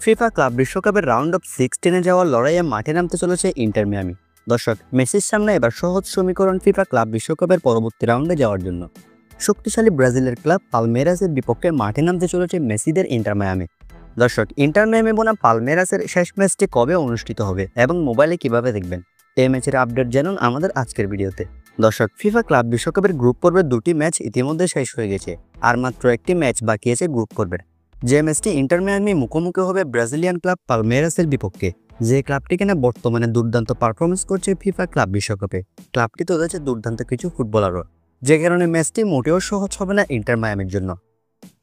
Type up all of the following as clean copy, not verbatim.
FIFA club বিশ্বকাপের round of 16-এ যাওয়ার লড়াইয়ে মাঠে নামতে চলেছে ইন্টার মিয়ামি। দর্শক, মেসির সামনে এবার সহজ সমীকরণ ফিফা ক্লাব বিশ্বকাপের পরবর্তী রাউন্ডে যাওয়ার জন্য। শক্তিশালী ব্রাজিলের ক্লাব পালমেরাসের বিপক্ষে মাঠে নামতে চলেছে মেসিদের ইন্টার মিয়ামি। দর্শক, ইন্টার মিয়ামি বনাম পালমেরাসের শেষ ম্যাচটি কবে অনুষ্ঠিত হবে এবং মোবাইলে কিভাবে দেখবেন, এই ম্যাচের আপডেট জানুন আমাদের আজকের ভিডিওতে। দর্শক, ফিফা ক্লাব বিশ্বকাপের গ্রুপ পর্বের দুটি ম্যাচ ইতিমধ্যে শেষ হয়ে গেছে, আর মাত্র একটি ম্যাচ বাকি আছে গ্রুপ পর্বের। যে ম্যাচটি ইন্টার মিয়ামি মুখোমুখি হবে ব্রাজিলিয়ান ক্লাব পালমেরাসের বিপক্ষে, যে ক্লাবটি কিনা বর্তমানে দুর্দান্ত পারফরমেন্স করছে ফিফা ক্লাব বিশ্বকাপে। ক্লাবটিতে রয়েছে দুর্দান্ত কিছু ফুটবলারও, যে কারণে ম্যাচটি মোটেও সহজ হবে না ইন্টার মিয়ামির জন্য।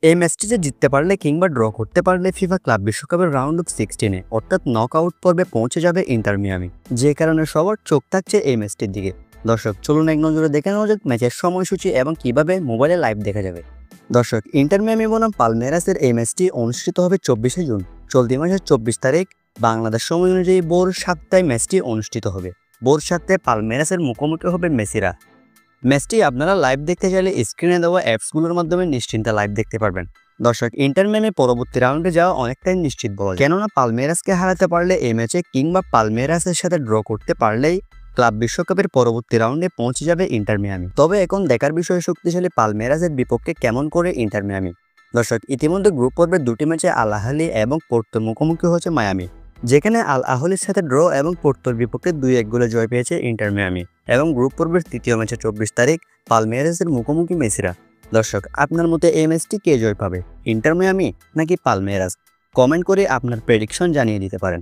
এই ম্যাচটিতে জিততে পারলে কিংবা ড্র করতে পারলে ফিফা ক্লাব বিশ্বকাপের রাউন্ড অফ 16-এ অর্থাৎ নক আউট পর্বে পৌঁছে যাবে ইন্টার মিয়ামি, যে কারণে সবার চোখ থাকছে এই ম্যাচটির দিকে। দর্শক, চলুন এক নজরে দেখে নেওয়া যাক ম্যাচের সময়সূচি এবং কিভাবে মোবাইলে লাইভ দেখা যাবে। দর্শক, ইন্টার মিয়ামি বনাম পালমেরাসের এই ম্যাচটি অনুষ্ঠিত হবে 24শে জুন, চলতি মাসের 24 তারিখ বাংলাদেশ সময় অনুযায়ী ভোর 7টায় ম্যাচটি অনুষ্ঠিত হবে। ভোর 7টায় পালমেরাসের মুখোমুখি হবে মেসিরা। ম্যাচটি আপনারা লাইভ দেখতে চাইলে স্ক্রিনে দেওয়া অ্যাপসগুলোর মাধ্যমে নিশ্চিন্তে লাইভ দেখতে পারবেন। দর্শক, ইন্টার মিয়ামি পরবর্তী রাউন্ডে যাওয়া অনেকটাই নিশ্চিত বলা যায়, কেননা পালমেরাসকে হারাতে পারলে এই ম্যাচে কিংবা পালমেরাসের সাথে ড্র করতে পারলেই ক্লাব বিশ্বকাপের পরবর্তী রাউন্ডে পৌঁছে যাবে ইন্টার মিয়ামি। তবে এখন দেখার বিষয় শক্তিশালী পালমেরাসের বিপক্ষে কেমন করে ইন্টার মিয়ামি। দর্শক, ইতিমধ্যে গ্রুপ পর্বের দুটি ম্যাচে আল আহলি এবং পোর্তোর মুখোমুখি হচ্ছে মায়ামি, যেখানে আল আহলির সাথে ড্র এবং পোর্তোর বিপক্ষে 2-1 গোলে জয় পেয়েছে ইন্টার মিয়ামি। এবং গ্রুপ পর্বের তৃতীয় ম্যাচে 24 তারিখ পালমেরাসের মুখোমুখি মেসিরা। দর্শক, আপনার মতে এই ম্যাচটি কে জয় পাবে, ইন্টার মিয়ামি নাকি পালমেরাস? কমেন্ট করে আপনার প্রেডিকশন জানিয়ে দিতে পারেন।